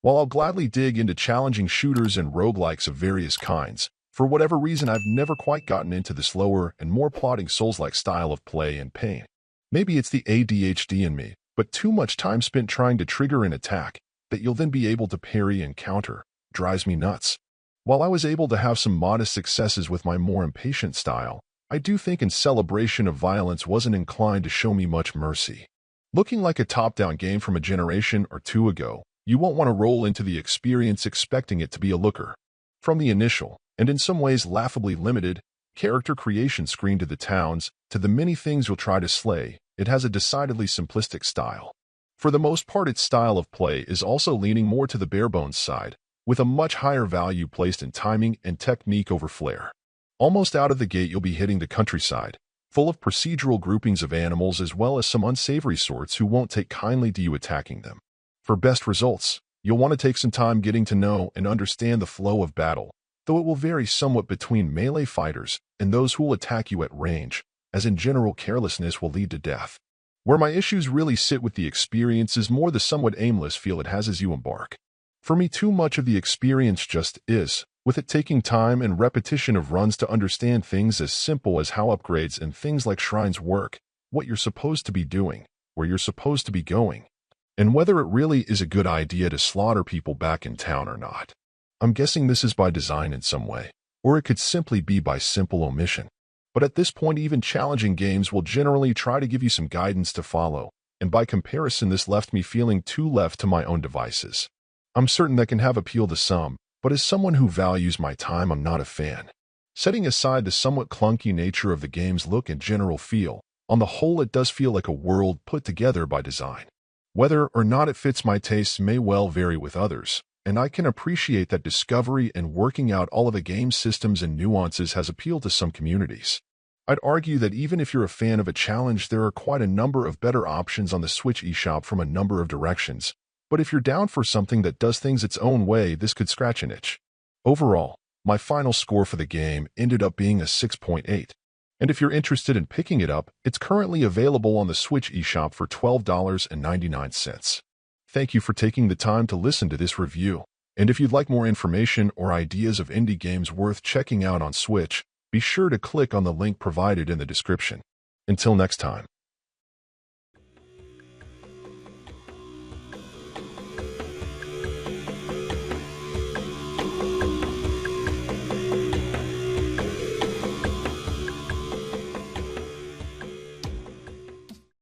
While I'll gladly dig into challenging shooters and roguelikes of various kinds, for whatever reason I've never quite gotten into the slower and more plodding Souls-like style of play and pain. Maybe it's the ADHD in me, but too much time spent trying to trigger an attack that you'll then be able to parry and counter drives me nuts. While I was able to have some modest successes with my more impatient style, I do think in Celebration of Violence wasn't inclined to show me much mercy. Looking like a top-down game from a generation or two ago, you won't want to roll into the experience expecting it to be a looker. From the initial, and in some ways laughably limited, character creation screen to the towns, to the many things you'll try to slay, it has a decidedly simplistic style. For the most part, its style of play is also leaning more to the bare-bones side, with a much higher value placed in timing and technique over flair. Almost out of the gate you'll be hitting the countryside, full of procedural groupings of animals as well as some unsavory sorts who won't take kindly to you attacking them. For best results, you'll want to take some time getting to know and understand the flow of battle, though it will vary somewhat between melee fighters and those who will attack you at range, as in general carelessness will lead to death. Where my issues really sit with the experience is more the somewhat aimless feel it has as you embark. For me, too much of the experience just is, with it taking time and repetition of runs to understand things as simple as how upgrades and things like shrines work, what you're supposed to be doing, where you're supposed to be going, and whether it really is a good idea to slaughter people back in town or not. I'm guessing this is by design in some way, or it could simply be by simple omission. But at this point, even challenging games will generally try to give you some guidance to follow, and by comparison this left me feeling too left to my own devices. I'm certain that can have appeal to some, but as someone who values my time, I'm not a fan. Setting aside the somewhat clunky nature of the game's look and general feel, on the whole it does feel like a world put together by design. Whether or not it fits my tastes may well vary with others, and I can appreciate that discovery and working out all of the game's systems and nuances has appealed to some communities. I'd argue that even if you're a fan of a challenge, there are quite a number of better options on the Switch eShop from a number of directions, but if you're down for something that does things its own way, this could scratch an itch. Overall, my final score for the game ended up being a 6.8. And if you're interested in picking it up, it's currently available on the Switch eShop for $12.99. Thank you for taking the time to listen to this review. And if you'd like more information or ideas of indie games worth checking out on Switch, be sure to click on the link provided in the description. Until next time.